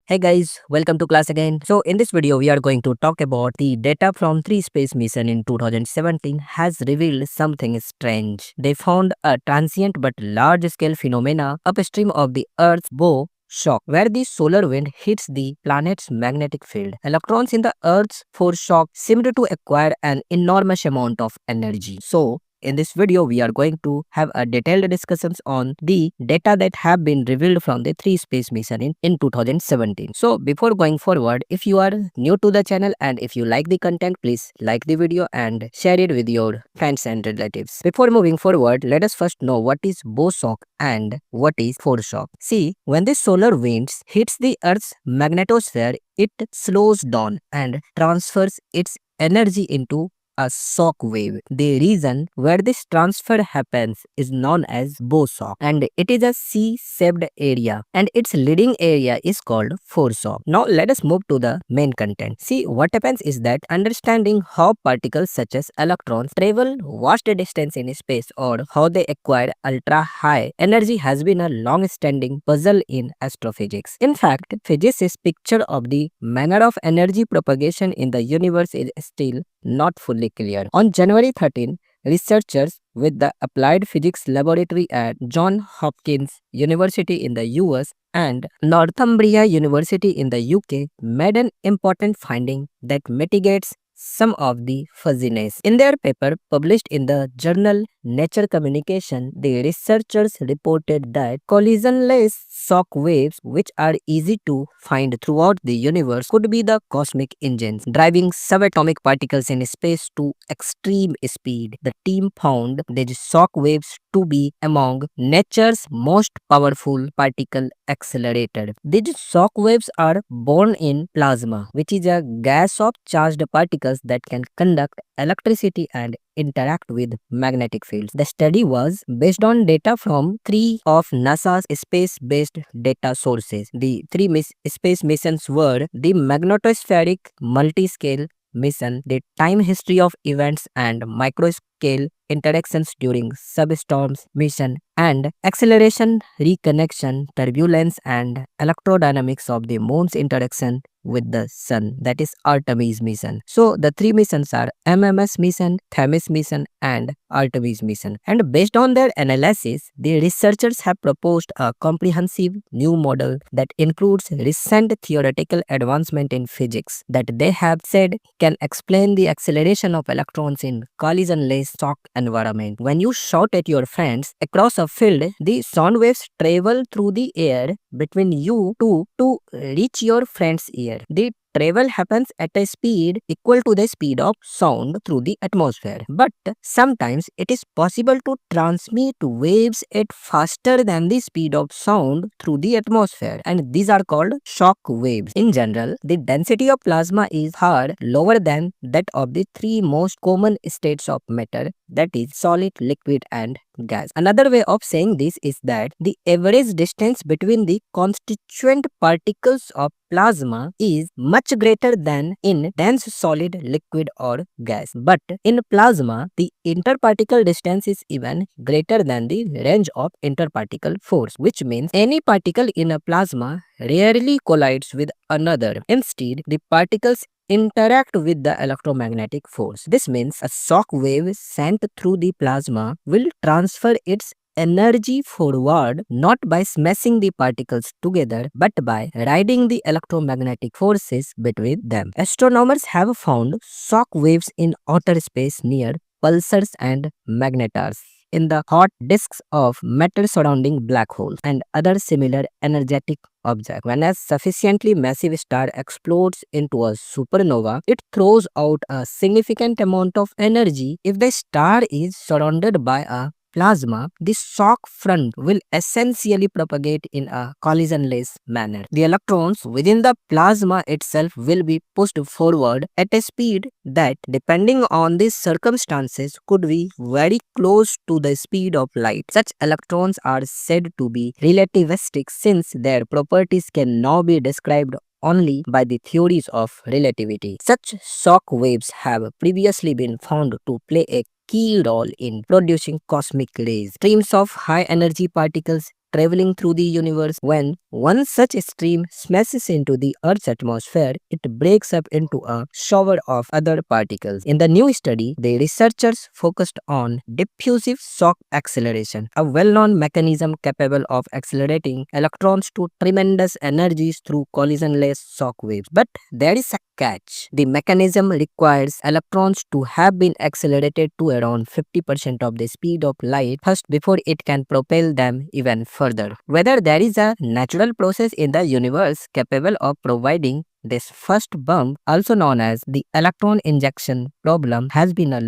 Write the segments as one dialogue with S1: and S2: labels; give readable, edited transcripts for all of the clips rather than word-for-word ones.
S1: Hey guys, welcome to class again. So in this video we are going to talk about the data from three space mission in 2017 has revealed something strange. They found a transient but large scale phenomena upstream of the Earth's bow shock where the solar wind hits the planet's magnetic field. Electrons in the Earth's force shock seemed to acquire an enormous amount of energy. So in this video, we are going to have a detailed discussions on the data that have been revealed from the three space mission in 2017. So before going forward, if you are new to the channel and if you like the content, please like the video and share it with your friends and relatives. Before moving forward, let us first know what is bow shock and what is force shock. See, when the solar winds hits the Earth's magnetosphere, it slows down and transfers its energy into a shock wave. The reason where this transfer happens is known as bow shock and it is a C-shaped area and its leading area is called force shock. Now let us move to the main content. See, what happens is that understanding how particles such as electrons travel vast distance in space or how they acquire ultra high energy has been a long-standing puzzle in astrophysics. In fact, physicists' picture of the manner of energy propagation in the universe is still not fully clear. On January 13, researchers with the Applied Physics Laboratory at Johns Hopkins University in the US and Northumbria University in the UK made an important finding that mitigates some of the fuzziness. In their paper published in the journal Nature Communication, the researchers reported that collisionless shock waves, which are easy to find throughout the universe, could be the cosmic engines driving subatomic particles in space to extreme speed. The team found these shock waves to be among nature's most powerful particle accelerator. These shock waves are born in plasma, which is a gas of charged particles that can conduct electricity and interact with magnetic fields. The study was based on data from three of NASA's space-based data sources. The three space missions were the Magnetospheric Multiscale mission, the Time History of Events and Microscale Interactions during Substorms mission, and Acceleration, Reconnection, Turbulence and Electrodynamics of the Moon's Interaction with the Sun, that is Artemis mission. So the three missions are MMS mission, Themis mission and Artemis mission. And based on their analysis, the researchers have proposed a comprehensive new model that includes recent theoretical advancement in physics that they have said can explain the acceleration of electrons in collisionless shock environment. When you shout at your friends across a field, the sound waves travel through the air between you two to reach your friend's ear. The travel happens at a speed equal to the speed of sound through the atmosphere. But sometimes it is possible to transmit waves at faster than the speed of sound through the atmosphere, and these are called shock waves. In general, the density of plasma is far lower than that of the three most common states of matter, that is solid, liquid and gas. Another way of saying this is that the average distance between the constituent particles of plasma is much greater than in dense solid, liquid or gas. But in plasma, the interparticle distance is even greater than the range of interparticle force, which means any particle in a plasma rarely collides with another. Instead, the particles interact with the electromagnetic force. This means a shock wave sent through the plasma will transfer its energy forward not by smashing the particles together but by riding the electromagnetic forces between them. Astronomers have found shock waves in outer space near pulsars and magnetars, in the hot disks of matter surrounding black holes and other similar energetic objects. When a sufficiently massive star explodes into a supernova, it throws out a significant amount of energy. If the star is surrounded by a plasma, the shock front will essentially propagate in a collisionless manner. The electrons within the plasma itself will be pushed forward at a speed that, depending on the circumstances, could be very close to the speed of light. Such electrons are said to be relativistic since their properties can now be described only by the theories of relativity. Such shock waves have previously been found to play a key role in producing cosmic rays. Streams of high energy particles traveling through the universe. When one such stream smashes into the Earth's atmosphere, it breaks up into a shower of other particles. In the new study, the researchers focused on diffusive shock acceleration, a well-known mechanism capable of accelerating electrons to tremendous energies through collisionless shock waves. But there is a catch. The mechanism requires electrons to have been accelerated to around 50% of the speed of light first before it can propel them even further. Whether there is a natural process in the universe capable of providing this first bump, also known as the electron injection problem, has been a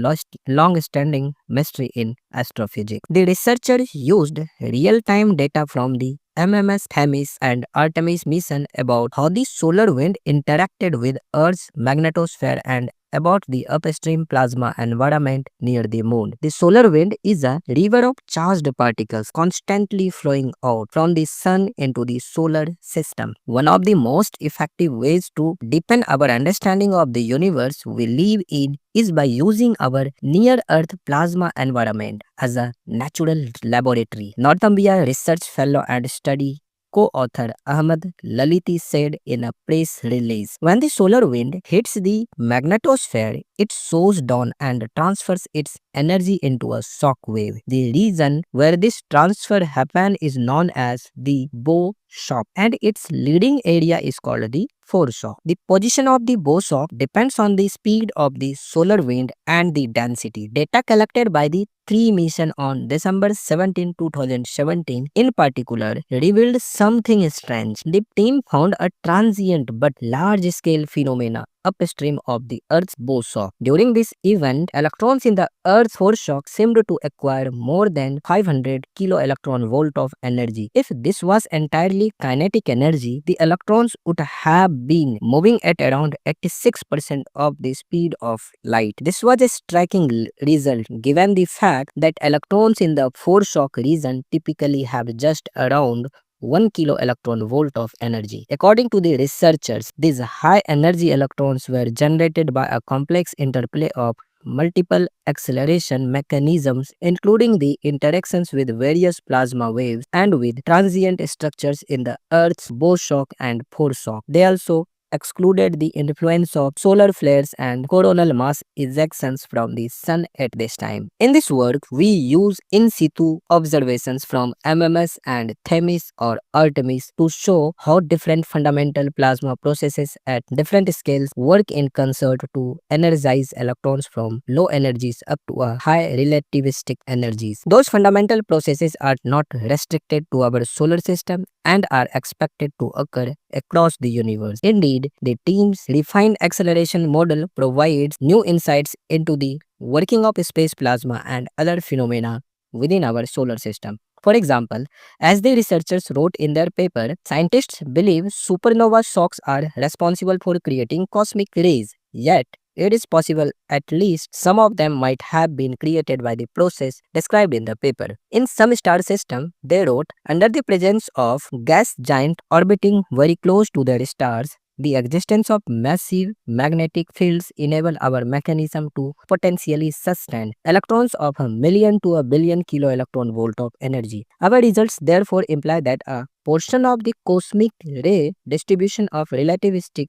S1: long-standing mystery in astrophysics. The researchers used real-time data from the MMS Themis and Artemis mission about how the solar wind interacted with Earth's magnetosphere and about the upstream plasma environment near the moon. The solar wind is a river of charged particles constantly flowing out from the sun into the solar system. One of the most effective ways to deepen our understanding of the universe we live in is by using our near-Earth plasma environment as a natural laboratory. Northumbria research fellow and study co-author Ahmad Laliti said in a press release, when the solar wind hits the magnetosphere, it slows down and transfers its energy into a shock wave. The region where this transfer happens is known as the bow shock, and its leading area is called the foreshock. The position of the bow shock depends on the speed of the solar wind and the density. Data collected by the 3 mission on December 17, 2017 in particular revealed something strange. The team found a transient but large-scale phenomena upstream of the Earth's bow shock. During this event, electrons in the Earth's foreshock seemed to acquire more than 500 kilo-electron-volt of energy. If this was entirely kinetic energy, the electrons would have been moving at around 86% of the speed of light. This was a striking result given the fact that electrons in the foreshock region typically have just around 1 kilo electron volt of energy. According to the researchers, these high energy electrons were generated by a complex interplay of multiple acceleration mechanisms, including the interactions with various plasma waves and with transient structures in the Earth's bow shock and foreshock. They also excluded the influence of solar flares and coronal mass ejections from the sun at this time. In this work, we use in situ observations from MMS and Themis or Artemis to show how different fundamental plasma processes at different scales work in concert to energize electrons from low energies up to a high relativistic energies. Those fundamental processes are not restricted to our solar system and are expected to occur across the universe. Indeed, the team's refined acceleration model provides new insights into the working of space plasma and other phenomena within our solar system. For example, as the researchers wrote in their paper, scientists believe supernova shocks are responsible for creating cosmic rays. Yet, it is possible at least some of them might have been created by the process described in the paper. In some star systems, they wrote, under the presence of gas giants orbiting very close to their stars, the existence of massive magnetic fields enable our mechanism to potentially sustain electrons of a million to a billion kilo electron volt of energy. Our results therefore imply that a portion of the cosmic ray distribution of relativistic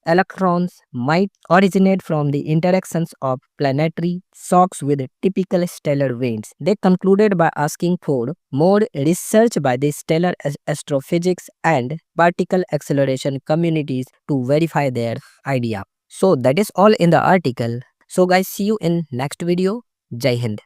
S1: electrons might originate from the interactions of planetary shocks with typical stellar winds. They concluded by asking for more research by the stellar astrophysics and particle acceleration communities to verify their idea. So that is all in the article. So guys, see you in next video. Jai Hind.